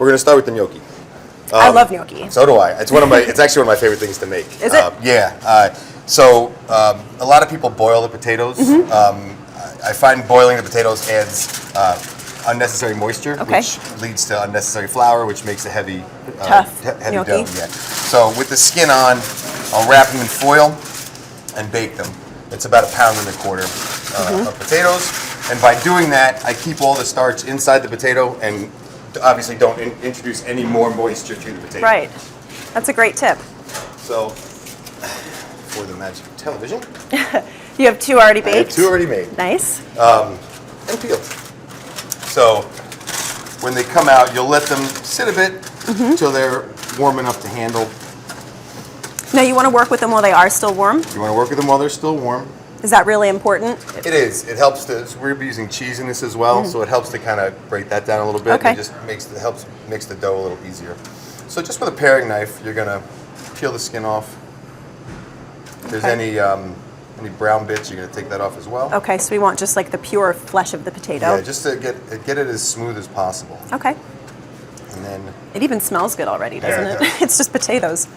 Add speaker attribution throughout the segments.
Speaker 1: We're going to start with the gnocchi.
Speaker 2: I love gnocchi.
Speaker 1: So do I. It's actually one of my favorite things to make.
Speaker 2: Is it?
Speaker 1: Yeah. So a lot of people boil the potatoes. I find boiling the potatoes adds unnecessary moisture, which leads to unnecessary flour, which makes a heavy, heavy
Speaker 2: gnocchi
Speaker 1: dough. Yeah. So with the skin on, I'll wrap them in foil and bake them. It's about 1.25 pounds of potatoes, and by doing that, I keep all the starch inside the potato and obviously don't introduce any more moisture to the potato.
Speaker 2: Right. That's a great tip.
Speaker 1: So, for the magic of television.
Speaker 2: You have 2 already baked?
Speaker 1: I have 2 already made.
Speaker 2: Nice.
Speaker 1: And peeled. So, when they come out, you'll let them sit a bit until they're warm enough to handle.
Speaker 2: Now you want to work with them while they are still warm?
Speaker 1: You want to work with them while they're still warm.
Speaker 2: Is that really important?
Speaker 1: It is. It helps to, we're using cheese in this as well, so it helps to kind of break that down a little bit.
Speaker 2: Okay.
Speaker 1: It just helps mix the dough a little easier. So just with a paring knife, you're going to peel the skin off. If there's any brown bits, you're going to take that off as well.
Speaker 2: Okay, so we want just like the pure flesh of the potato.
Speaker 1: Yeah, just to get it as smooth as possible.
Speaker 2: Okay.
Speaker 1: And then
Speaker 2: it even smells good already, doesn't it?
Speaker 1: does.
Speaker 2: It's just potatoes.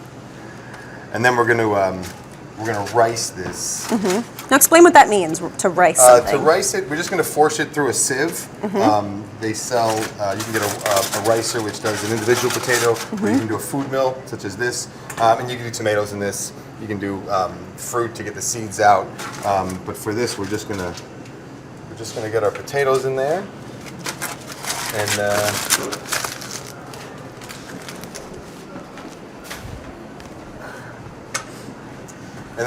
Speaker 1: And then we're going to rice this.
Speaker 2: Now explain what that means, to rice something.
Speaker 1: To rice it, we're just going to force it through a sieve. They sell, you can get a ricer which does an individual potato, or you can do a food mill such as this, and you can do tomatoes in this. You can do fruit to get the seeds out, but for this, we're just going to get our potatoes in there, and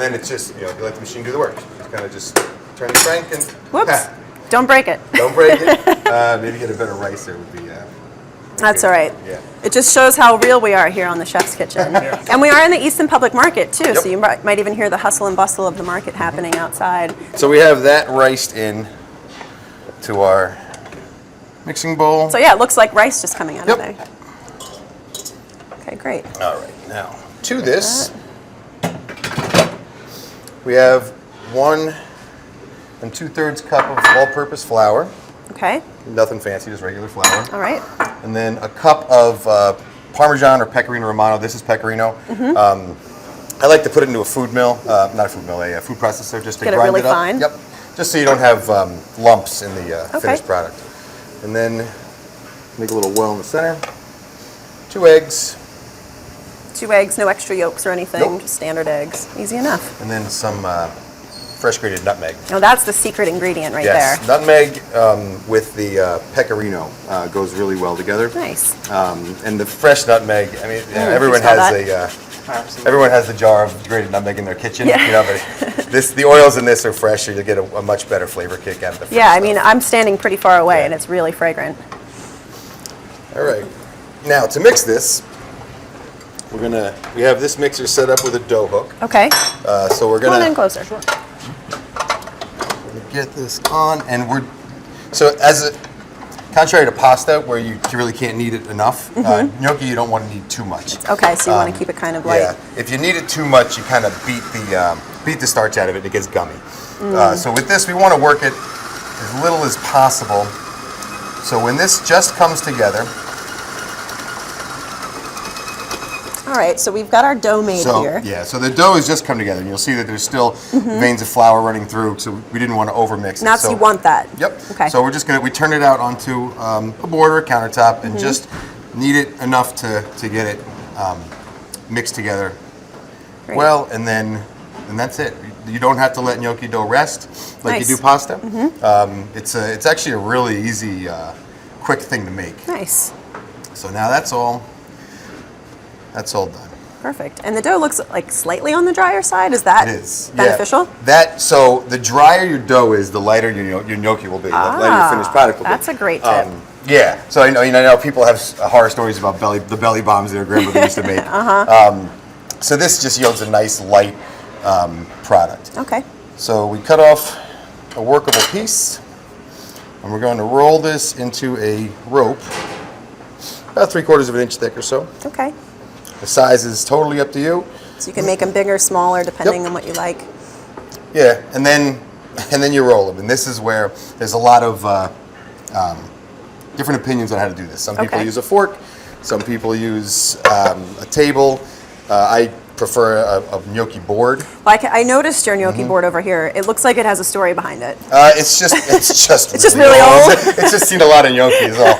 Speaker 1: then it's just, you let the machine do the work. Kind of just turn the crank and...
Speaker 2: Whoops. Don't break it.
Speaker 1: Don't break it. Maybe get a better ricer would be...
Speaker 2: That's all right.
Speaker 1: Yeah.
Speaker 2: It just shows how real we are here on the Chef's Kitchen. And we are in the Easton Public Market too, so you might even hear the hustle and bustle of the market happening outside.
Speaker 1: So we have that riced in to our mixing bowl.
Speaker 2: So yeah, it looks like rice just coming out of there. Okay, great.
Speaker 1: All right, now to this, we have 1 2/3 cup of all-purpose flour.
Speaker 2: Okay.
Speaker 1: Nothing fancy, just regular flour.
Speaker 2: All right.
Speaker 1: And then a cup of Parmesan or pecorino romano. This is pecorino. I like to put it into a food mill, not a food mill, a food processor, just to
Speaker 2: Get
Speaker 1: grind
Speaker 2: it really
Speaker 1: it up.
Speaker 2: fine.
Speaker 1: Yep. Just so you don't have lumps in the finished product. And then make a little well in the center. 2 eggs.
Speaker 2: 2 eggs, no extra yolks or anything,
Speaker 1: Nope.
Speaker 2: just standard eggs. Easy enough.
Speaker 1: And then some fresh grated nutmeg.
Speaker 2: Oh, that's the secret ingredient right
Speaker 1: Yes,
Speaker 2: there.
Speaker 1: nutmeg with the pecorino goes really well together.
Speaker 2: Nice.
Speaker 1: And the fresh nutmeg, I mean, everyone has the jar of grated nutmeg in their kitchen.
Speaker 2: Yeah.
Speaker 1: But the oils in this are fresh, so you get a much better flavor kick out of the fresh
Speaker 2: I
Speaker 1: stuff.
Speaker 2: mean, I'm standing pretty far away and it's really fragrant.
Speaker 1: All right. Now, to mix this, we have this mixer set up with a dough hook.
Speaker 2: Okay.
Speaker 1: So we're
Speaker 2: Come on
Speaker 1: gonna
Speaker 2: in closer.
Speaker 1: get this on, and contrary to pasta, where you really can't knead it enough, gnocchi you don't want to knead too much.
Speaker 2: Okay, so you want to keep it kind of light.
Speaker 1: Yeah, if you knead it too much, you kind of beat the starch out of it, and it gets gummy. So with this, we want to work it as little as possible. So when this just comes together.
Speaker 2: All right, so we've got our dough made here.
Speaker 1: Yeah, so the dough has just come together, and you'll see that there's still veins of flour running through, so we didn't want to overmix it.
Speaker 2: Now, so you want that?
Speaker 1: Yep.
Speaker 2: Okay.
Speaker 1: So we turn it out onto a board or a countertop and just knead it enough to get it mixed together well, and that's it. You don't have to let gnocchi dough rest like you do pasta. It's actually a really easy, quick thing to make.
Speaker 2: Nice.
Speaker 1: So now that's all done.
Speaker 2: Perfect. And the dough looks like slightly on the drier side. Is that beneficial?
Speaker 1: Yeah. So the drier your dough is, the lighter your gnocchi will be. The lighter your finished product will be.
Speaker 2: That's a great tip.
Speaker 1: Yeah. So I know people have horror stories about the belly bombs their grandmother used to make. So this just yields a nice light product.
Speaker 2: Okay.
Speaker 1: So we cut off a workable piece, and we're going to roll this into a rope, about 3/4 of an inch thick or so.
Speaker 2: Okay.
Speaker 1: The size is totally up to you.
Speaker 2: So you can make them bigger, smaller, depending on what you like.
Speaker 1: Yeah, and then you roll them, and this is where there's a lot of different opinions on how to do this. Some people use a fork. Some people use a table. I prefer a gnocchi board.
Speaker 2: Like I noticed your gnocchi board over here. It looks like it has a story behind it.
Speaker 1: It's just
Speaker 2: It's just really old.
Speaker 1: It's just seen a lot of gnocchi is all.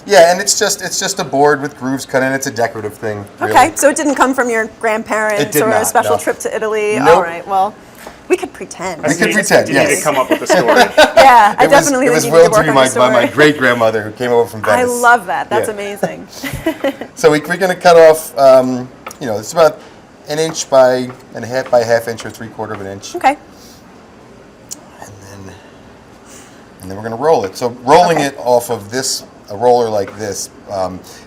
Speaker 1: Yeah, and it's just a board with grooves cut in. It's a decorative thing. Really.
Speaker 2: Okay, so it didn't come from your grandparents
Speaker 1: It did
Speaker 2: or a
Speaker 1: not,
Speaker 2: special
Speaker 1: no.
Speaker 2: trip to Italy.
Speaker 1: Nope.
Speaker 2: All right, well, we could pretend.
Speaker 1: We could pretend.
Speaker 3: You need
Speaker 1: Yes.
Speaker 3: to come up with a story.
Speaker 2: Yeah, I definitely
Speaker 1: It was
Speaker 2: need
Speaker 1: willed
Speaker 2: to
Speaker 1: to
Speaker 2: work
Speaker 1: me
Speaker 2: on
Speaker 1: by
Speaker 2: your story.
Speaker 1: my great grandmother who came over from
Speaker 2: I
Speaker 1: Venice.
Speaker 2: love that. That's
Speaker 1: Yeah.
Speaker 2: amazing.
Speaker 1: So we're going to cut off. It's about an inch by half inch or 3/4 of an inch.
Speaker 2: Okay.
Speaker 1: And then we're going to roll it. So rolling
Speaker 2: Okay.
Speaker 1: it off of a roller like this,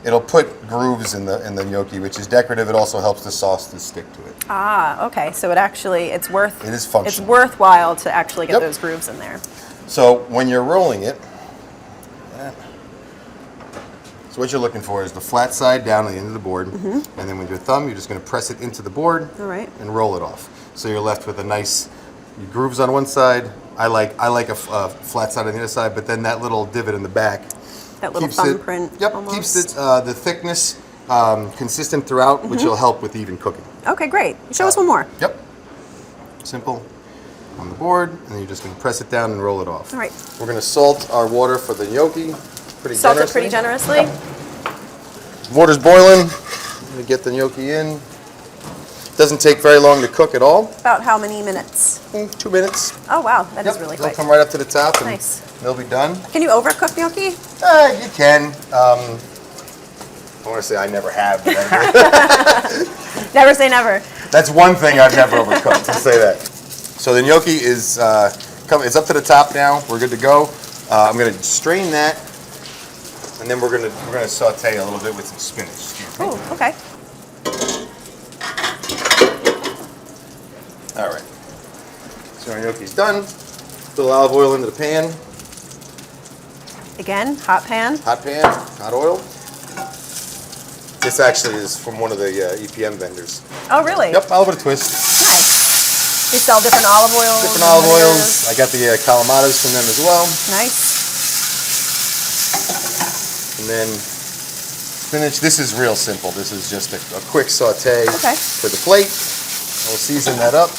Speaker 1: it'll put grooves in the gnocchi, which is decorative. It also helps the sauce to stick to it.
Speaker 2: Ah, okay. So it's worth.
Speaker 1: It is functional.
Speaker 2: It's worthwhile to actually get
Speaker 1: Yep.
Speaker 2: those grooves in there.
Speaker 1: So when you're rolling it, so what you're looking for is the flat side down at the end of the board, and then with your thumb, you're just going to press it into the board
Speaker 2: All right.
Speaker 1: and roll it off. So you're left with a nice grooves on one side. I like a flat side on the other side, but then that little divot in the back
Speaker 2: That little
Speaker 1: keeps
Speaker 2: thumbprint.
Speaker 1: Yep,
Speaker 2: almost.
Speaker 1: keeps the thickness consistent throughout, which will help with even cooking.
Speaker 2: Okay, great. Show us one more.
Speaker 1: Yep. Simple. On the board, and then you're just going to press it down and roll it off.
Speaker 2: All right.
Speaker 1: We're going to salt our water for the gnocchi pretty
Speaker 2: Salt it
Speaker 1: generously.
Speaker 2: pretty generously.
Speaker 1: Water's boiling. I'm going to get the gnocchi in. Doesn't take very long to cook at all.
Speaker 2: About how many minutes?
Speaker 1: 2 minutes.
Speaker 2: Oh wow, that is
Speaker 1: Yep,
Speaker 2: really
Speaker 1: they'll
Speaker 2: quick.
Speaker 1: come right up to the top and
Speaker 2: Nice.
Speaker 1: they'll be done.
Speaker 2: Can you overcook gnocchi?
Speaker 1: You can. I want to say I never have. But I
Speaker 2: Never say never.
Speaker 1: That's one thing I've never overcooked. I'll say that. So the gnocchi is it's up to the top now. We're good to go. I'm going to strain that, and then we're going to saute a little bit with some spinach. Excuse me.
Speaker 2: Oh, okay.
Speaker 1: All right. So our gnocchi's done. Put a little olive oil into the pan.
Speaker 2: Again, hot pan.
Speaker 1: Hot pan, hot oil. This actually is from one of the EPM vendors.
Speaker 2: Oh really?
Speaker 1: Yep, olive with a twist.
Speaker 2: Nice. They sell different olive oils.
Speaker 1: Different olive oils. I got the Calamatas from them as well.
Speaker 2: Nice.
Speaker 1: And then spinach. This is real simple. This is just a quick saute
Speaker 2: Okay.
Speaker 1: for the plate. We'll season that up.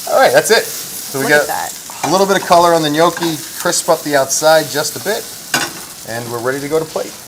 Speaker 1: All right, that's it. So we
Speaker 2: Look at
Speaker 1: got
Speaker 2: that.
Speaker 1: a little bit of color on the gnocchi, crisp up the outside just a bit, and we're ready to go to plate.